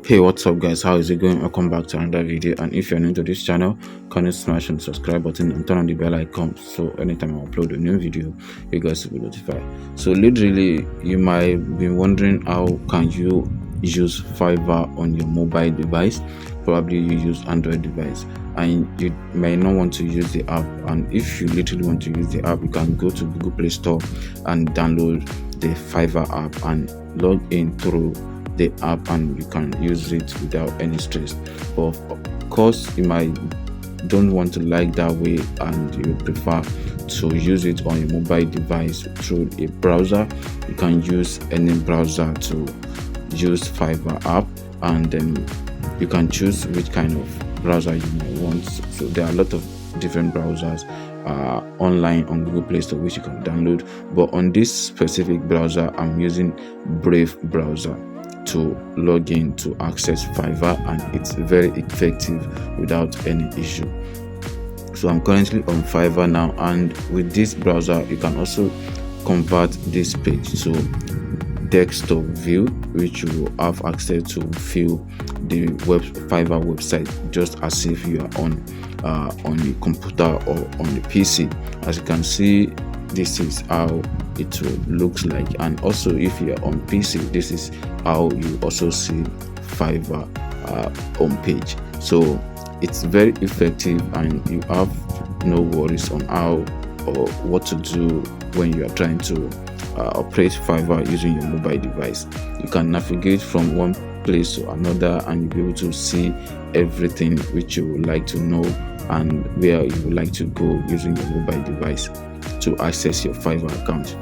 Hey, what's up guys, how is it going? Welcome back to another video. And if you're new to this channel, can you smash on the subscribe button and turn on the bell icon so anytime I upload a new video you guys will be notified. So literally you might be wondering, how can you use Fiverr on your mobile device? Probably you use Android device and you may not want to use the app. And if you literally want to use the app, you can go to Google Play Store and download the Fiverr app and log in through the app, and you can use it without any stress. But of course you might don't want to like that way and you prefer to use it on your mobile device through a browser. You can use any browser to use Fiverr app, and then you can choose which kind of browser you might want. So there are a lot of different browsers online on Google Play Store which you can download, but on this specific browser I'm using Brave browser to log in to access Fiverr, and it's very effective without any issue. So I'm currently on Fiverr now, and with this browser you can also convert this page to desktop view, which you will have access to view the Fiverr website just as if you are on the computer or on the PC. As you can see, this is how it looks like, and also if you are on PC, this is how you also see Fiverr homepage. So it's very effective and you have no worries on how or what to do when you are trying to operate Fiverr using your mobile device. You can navigate from one place to another and you'll be able to see everything which you would like to know and where you would like to go using your mobile device to access your Fiverr account.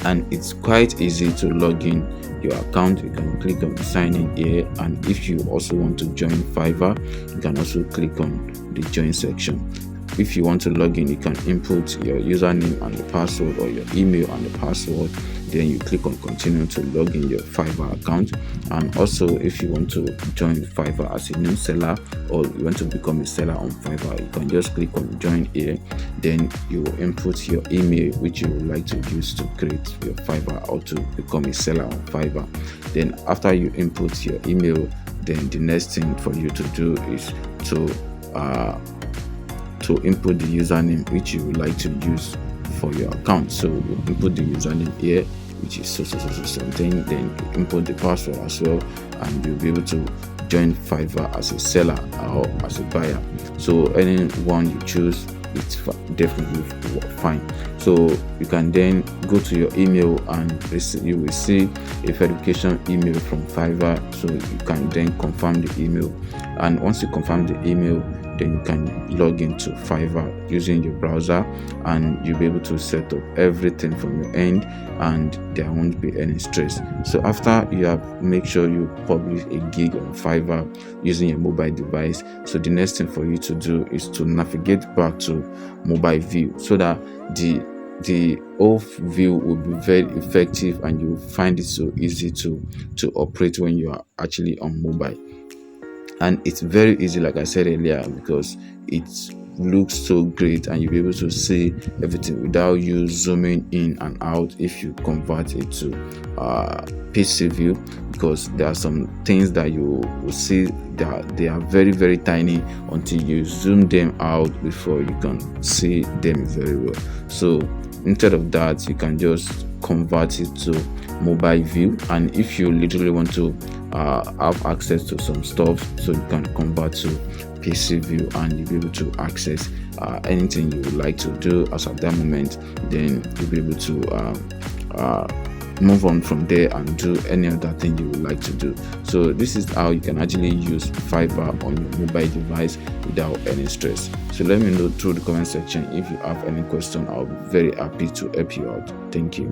And it's quite easy to log in your account. You can click on sign in here, and if you also want to join Fiverr, you can also click on the join section. If you want to log in, you can input your username and the password, or your email and the password. Then you click on continue to log in your Fiverr account. And also if you want to join Fiverr as a new seller, or you want to become a seller on Fiverr, you can just click on join here. Then you will input your email which you would like to use to create your Fiverr or to become a seller on Fiverr. Then after you input your email, then the next thing for you to do is to input the username which you would like to use for your account. So you input the username here, which is so something. Then you input the password as well, and you'll be able to join Fiverr as a seller or as a buyer. So anyone you choose, it's definitely fine. So you can then go to your email and you will see a verification email from Fiverr. So you can then confirm the email, and once you confirm the email, then you can log into Fiverr using your browser, and you'll be able to set up everything from your end and there won't be any stress. So after you have make sure you publish a gig on Fiverr using your mobile device, so the next thing for you to do is to navigate back to mobile view, so that the whole view will be very effective and you will find it so easy to operate when you are actually on mobile. And it's very easy, like I said earlier, because it looks so great and you'll be able to see everything without you zooming in and out if you convert it to PC view, because there are some things that you will see that they are very tiny until you zoom them out before you can see them very well. So instead of that, you can just convert it to mobile view, and if you literally want to have access to some stuff, so you can convert to PC view and you'll be able to access anything you would like to do as at that moment. Then you'll be able to move on from there and do any other thing you would like to do. So this is how you can actually use Fiverr on your mobile device without any stress. So let me know through the comment section if you have any question. I'll be very happy to help you out. Thank you.